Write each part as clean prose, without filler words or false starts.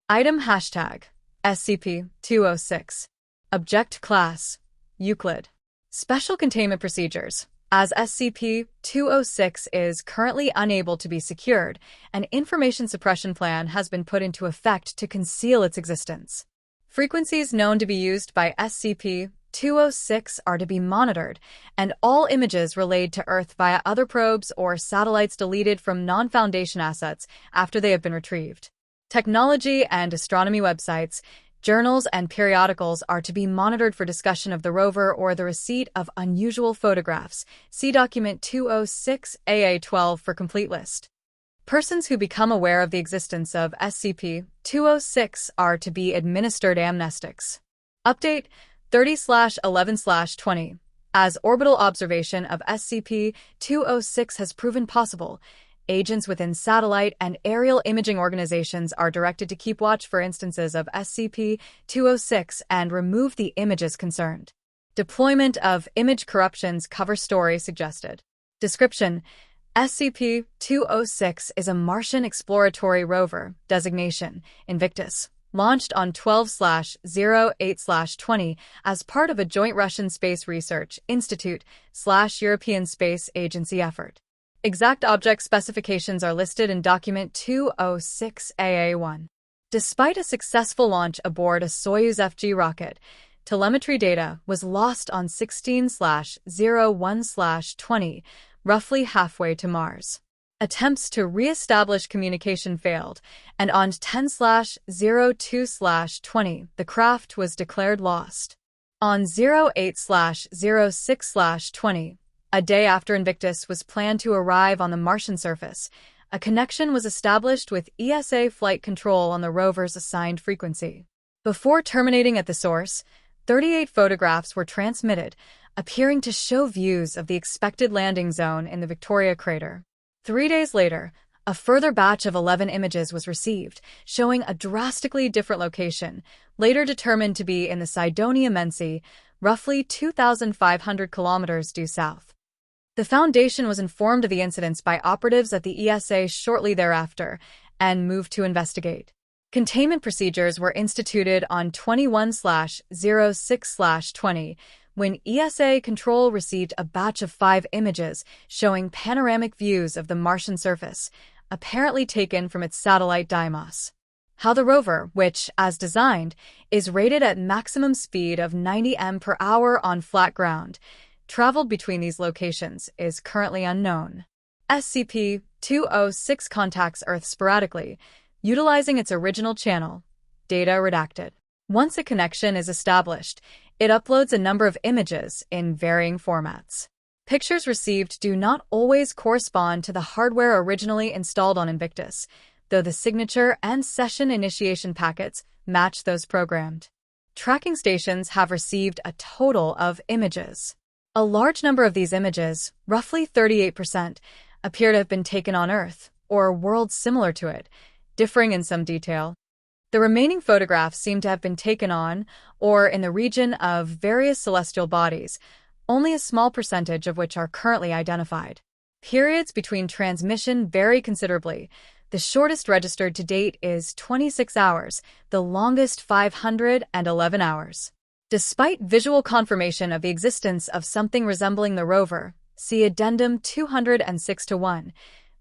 Item hashtag SCP-206. Object Class Euclid. Special Containment Procedures. As SCP-206 is currently unable to be secured, an information suppression plan has been put into effect to conceal its existence. Frequencies known to be used by SCP-206 are to be monitored, and all images relayed to Earth via other probes or satellites deleted from non-Foundation assets after they have been retrieved. Technology and astronomy websites, journals, and periodicals are to be monitored for discussion of the rover or the receipt of unusual photographs. See Document 206-AA12 for complete list. Persons who become aware of the existence of SCP-206 are to be administered amnestics. Update 30/11/20. As orbital observation of SCP-206 has proven possible, agents within satellite and aerial imaging organizations are directed to keep watch for instances of SCP-206 and remove the images concerned. Deployment of image corruptions cover story suggested. Description: SCP-206 is a Martian exploratory rover, designation Invictus, launched on 12/08/20 as part of a joint Russian Space Research Institute/European Space Agency effort. Exact object specifications are listed in Document 206-AA1. Despite a successful launch aboard a Soyuz FG rocket, telemetry data was lost on 16/01/20, roughly halfway to Mars. Attempts to re-establish communication failed, and on 10/02/20, the craft was declared lost. On 08/06/20, a day after Invictus was planned to arrive on the Martian surface, a connection was established with ESA flight control on the rover's assigned frequency. Before terminating at the source, 38 photographs were transmitted, appearing to show views of the expected landing zone in the Victoria crater. 3 days later, a further batch of 11 images was received, showing a drastically different location, later determined to be in the Cydonia Mensae, roughly 2,500 kilometers due south. The Foundation was informed of the incidents by operatives at the ESA shortly thereafter and moved to investigate. Containment procedures were instituted on 21/06/20 when ESA control received a batch of 5 images showing panoramic views of the Martian surface, apparently taken from its satellite Deimos. How the rover, which, as designed, is rated at maximum speed of 90 mph on flat ground, traveled between these locations is currently unknown. SCP-206 contacts Earth sporadically, utilizing its original channel, data redacted. Once a connection is established, it uploads a number of images in varying formats. Pictures received do not always correspond to the hardware originally installed on Invictus, though the signature and session initiation packets match those programmed. Tracking stations have received a total of images. A large number of these images, roughly 38%, appear to have been taken on Earth, or worlds similar to it, differing in some detail. The remaining photographs seem to have been taken on, or in the region of various celestial bodies, only a small percentage of which are currently identified. Periods between transmission vary considerably. The shortest registered to date is 26 hours, the longest 511 hours. Despite visual confirmation of the existence of something resembling the rover, see Addendum 206-1,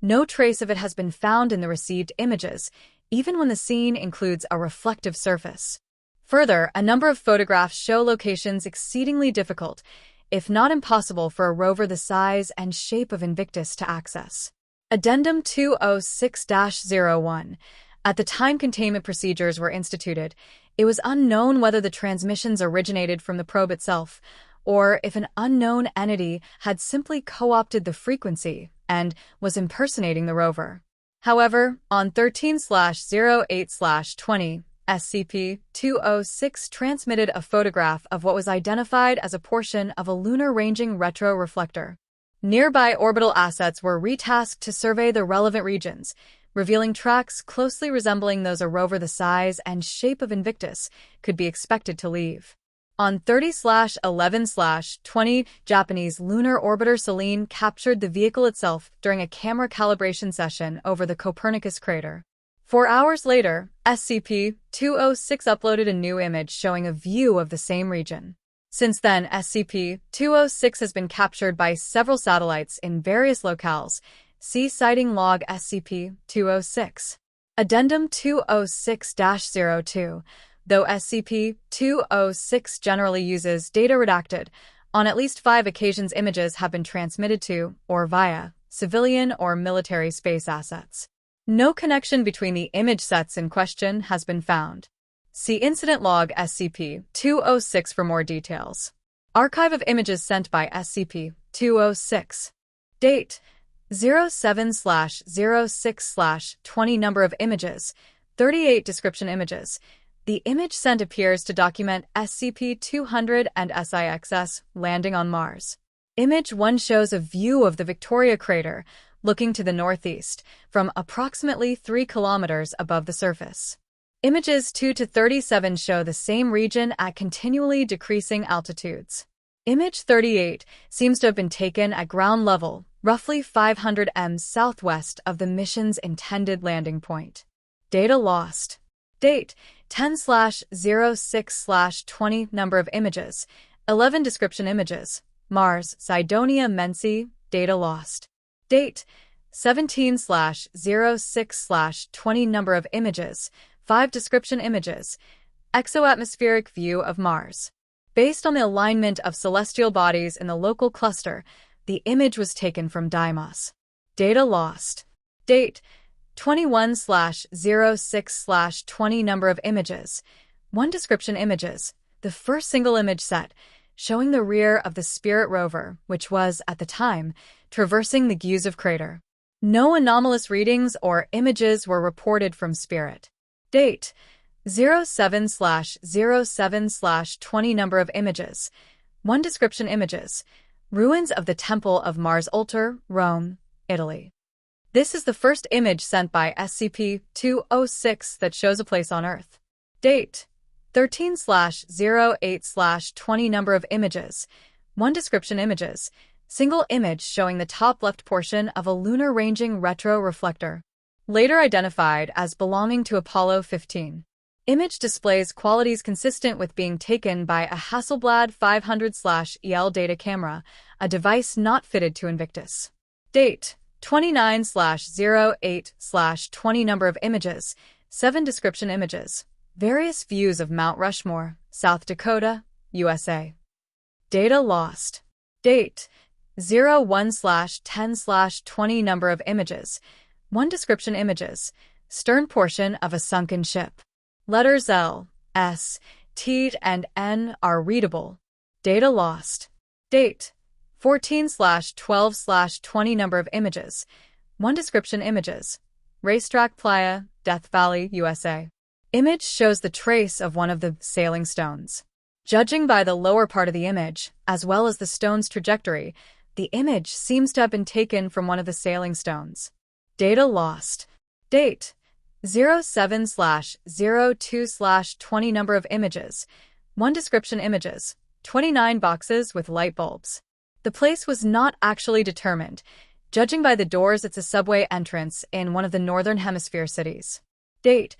no trace of it has been found in the received images, even when the scene includes a reflective surface. Further, a number of photographs show locations exceedingly difficult, if not impossible, for a rover the size and shape of Invictus to access. Addendum 206-01. At the time containment procedures were instituted, it was unknown whether the transmissions originated from the probe itself, or if an unknown entity had simply co-opted the frequency and was impersonating the rover. However, on 13/08/20, SCP-206 transmitted a photograph of what was identified as a portion of a lunar ranging retroreflector. Nearby orbital assets were retasked to survey the relevant regions, revealing tracks closely resembling those a rover the size and shape of Invictus could be expected to leave. On 30/11/20, Japanese lunar orbiter Selene captured the vehicle itself during a camera calibration session over the Copernicus crater. 4 hours later, SCP-206 uploaded a new image showing a view of the same region. Since then, SCP-206 has been captured by several satellites in various locales. See Sighting Log SCP-206. Addendum 206-02. Though SCP-206 generally uses data redacted, on at least 5 occasions images have been transmitted to, or via, civilian or military space assets. No connection between the image sets in question has been found. See Incident Log SCP-206 for more details. Archive of images sent by SCP-206. Date: 07/06/20 Number of images: 38 Description images. The image sent appears to document SCP-200 and SIXS landing on Mars. Image 1 shows a view of the Victoria crater, looking to the northeast, from approximately 3 kilometers above the surface. Images 2 to 37 show the same region at continually decreasing altitudes. Image 38 seems to have been taken at ground level, roughly 500 m southwest of the mission's intended landing point. Data lost. Date: 10/06/20 Number of images: 11 Description images. Mars, Cydonia Mensae. Data lost. Date: 17/06/20 Number of images: 5 Description images. Exoatmospheric view of Mars. Based on the alignment of celestial bodies in the local cluster, the image was taken from Deimos. Data lost. Date: 21/06/20 Number of images: 1 Description images. The first single image set, showing the rear of the Spirit rover, which was, at the time, traversing the Gusev crater. No anomalous readings or images were reported from Spirit. Date: 07/07/20 Number of images: 1 Description images. Ruins of the Temple of Mars Ultor, Rome, Italy. This is the first image sent by SCP-206 that shows a place on Earth. Date: 13/08/20 Number of images: 1 Description images. Single image showing the top left portion of a lunar ranging retroreflector, later identified as belonging to Apollo 15. Image displays qualities consistent with being taken by a Hasselblad 500/EL data camera, a device not fitted to Invictus. Date: 29/08/20 Number of images: 7 Description images. Various views of Mount Rushmore, South Dakota, USA. Data lost. Date: 01/10/20 Number of images: 1 Description images. Stern portion of a sunken ship. Letters L, S, T, and N are readable. Data lost. Date: 14/12/20 Number of images: 1 Description images. Racetrack Playa, Death Valley, USA. Image shows the trace of one of the sailing stones. Judging by the lower part of the image, as well as the stone's trajectory, the image seems to have been taken from one of the sailing stones. Data lost. Date: 07/02/20 Number of images: 1 Description images. 29 boxes with light bulbs. The place was not actually determined. Judging by the doors, it's a subway entrance in one of the Northern Hemisphere cities. Date: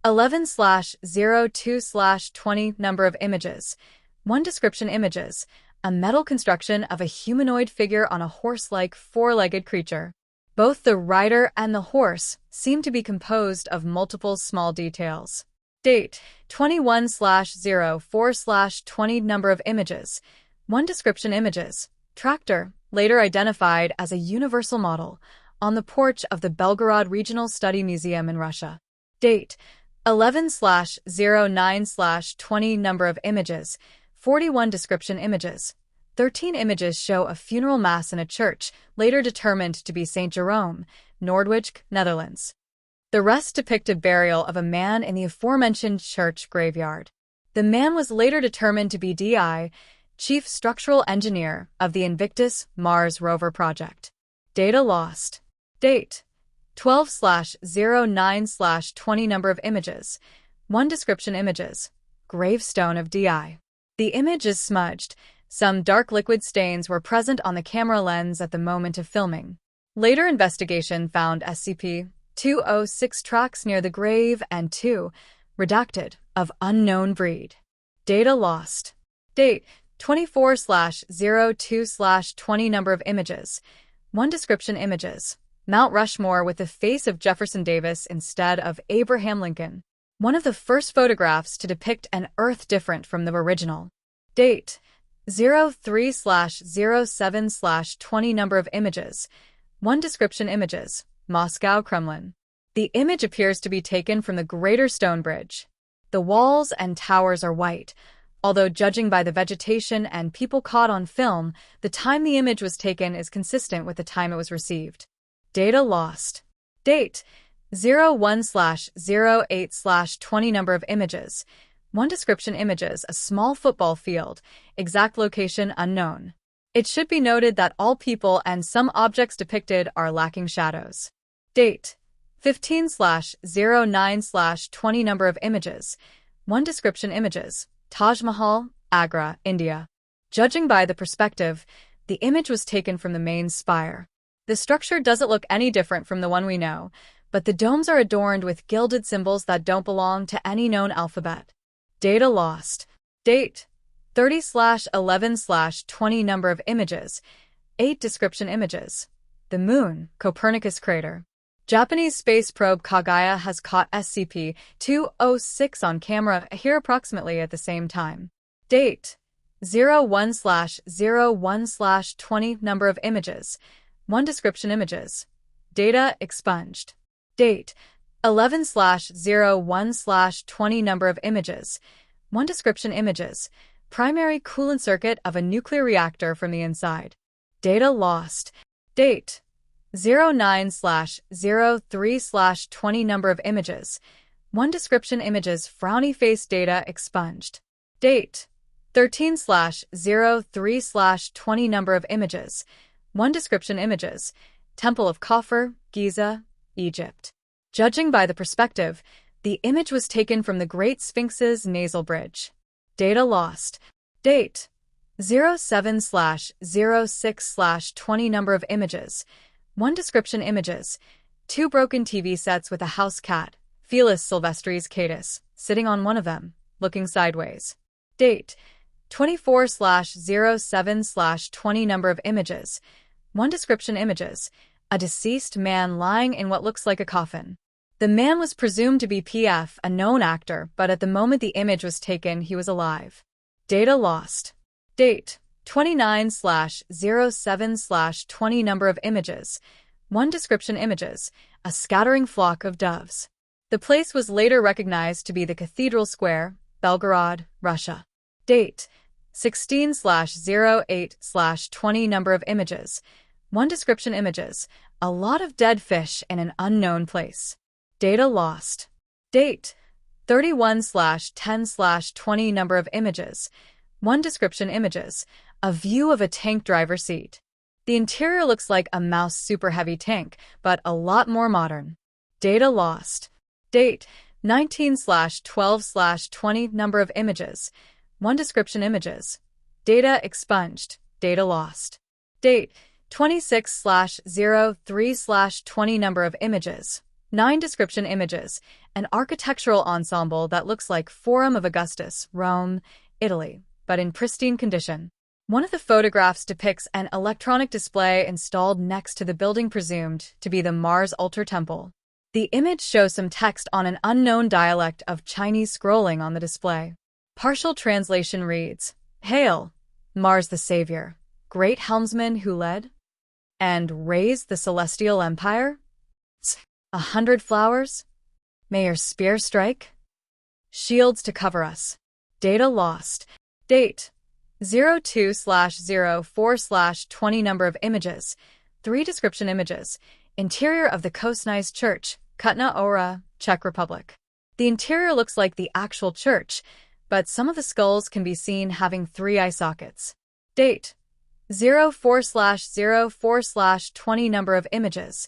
11/02/20 Number of images. 1 Description images. A metal construction of a humanoid figure on a horse-like four-legged creature. Both the rider and the horse seem to be composed of multiple small details. Date: 21/04/20 Number of images. 1 Description images. Tractor, later identified as a universal model, on the porch of the Belgorod Regional Study Museum in Russia. Date: 11/09/20 Number of images. 41 Description images. 13 images show a funeral mass in a church, later determined to be St. Jerome, Noordwijk, Netherlands. The rest depict a burial of a man in the aforementioned church graveyard. The man was later determined to be D.I., Chief Structural Engineer of the Invictus Mars rover project. Data lost. Date: 12/09/20 Number of images. 1 Description images. Gravestone of D.I. The image is smudged. Some dark liquid stains were present on the camera lens at the moment of filming. Later investigation found SCP 206 tracks near the grave, and 2, redacted, of unknown breed. Data lost. Date 24/02/20 number of images. 1 description images. Mount Rushmore with the face of Jefferson Davis instead of Abraham Lincoln. One of the first photographs to depict an Earth different from the original. Date 03/07/20 number of images. 1 description images. Moscow Kremlin. The image appears to be taken from the Greater Stone Bridge. The walls and towers are white, although judging by the vegetation and people caught on film, the time the image was taken is consistent with the time it was received. Data lost. Date 01/08/20 number of images. 1 description images. A small football field. Exact location unknown. It should be noted that all people and some objects depicted are lacking shadows. Date 15/09/20 number of images. 1 description images. Taj Mahal, Agra, India. Judging by the perspective, the image was taken from the main spire. The structure doesn't look any different from the one we know, but the domes are adorned with gilded symbols that don't belong to any known alphabet. Data lost. Date 30/11/20 number of images. 8 description images. The Moon, Copernicus crater. Japanese space probe Kaguya has caught SCP-206 on camera here approximately at the same time. Date 01/01/20 number of images. 1 description images. Data expunged. Date 11/01/20 number of images. 1 description images. Primary coolant circuit of a nuclear reactor from the inside. Data lost. Date 09/03/20 number of images. 1 description images. Frowny face. Data expunged. Date 13/03/20 number of images. 1 description images. Temple of Khafre, Giza, Egypt. Judging by the perspective, the image was taken from the Great Sphinx's nasal bridge. Data lost. Date 07/06/20 number of images. 1 description images. 2 broken TV sets with a house cat, Felis silvestris catus, sitting on one of them, looking sideways. Date 24/07/20 number of images. 1 description images. A deceased man lying in what looks like a coffin. The man was presumed to be PF, a known actor, but at the moment the image was taken, he was alive. Data lost. Date 29/07/20 number of images. 1 description images. A scattering flock of doves. The place was later recognized to be the Cathedral Square, Belgorod, Russia. Date 16/08/20 number of images. 1 description images. A lot of dead fish in an unknown place. Data lost. Date 31/10/20 number of images. 1 description images. A view of a tank driver seat. The interior looks like a mouse super heavy tank, but a lot more modern. Data lost. Date 19/12/20 number of images. 1 description images. Data expunged. Data lost. Date 26/03/20 number of images. 9 description images. An architectural ensemble that looks like Forum of Augustus, Rome, Italy, but in pristine condition. One of the photographs depicts an electronic display installed next to the building presumed to be the Mars Altar Temple. The image shows some text on an unknown dialect of Chinese scrolling on the display. Partial translation reads, "Hail, Mars the Savior, great helmsman who led and raised the celestial empire. 100 flowers. May your spear strike. Shields to cover us." Data lost. Date 02/04/20 number of images. 3 description images. Interior of the Kosnais Church, Kutna Hora, Czech Republic. The interior looks like the actual church, but some of the skulls can be seen having 3 eye sockets. Date 04/04/20 number of images.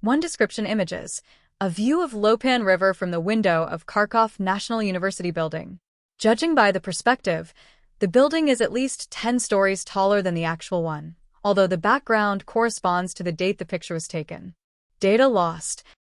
1 description images. A view of Lopan River from the window of Kharkov National University building. Judging by the perspective, the building is at least 10 stories taller than the actual one, although the background corresponds to the date the picture was taken. Data lost.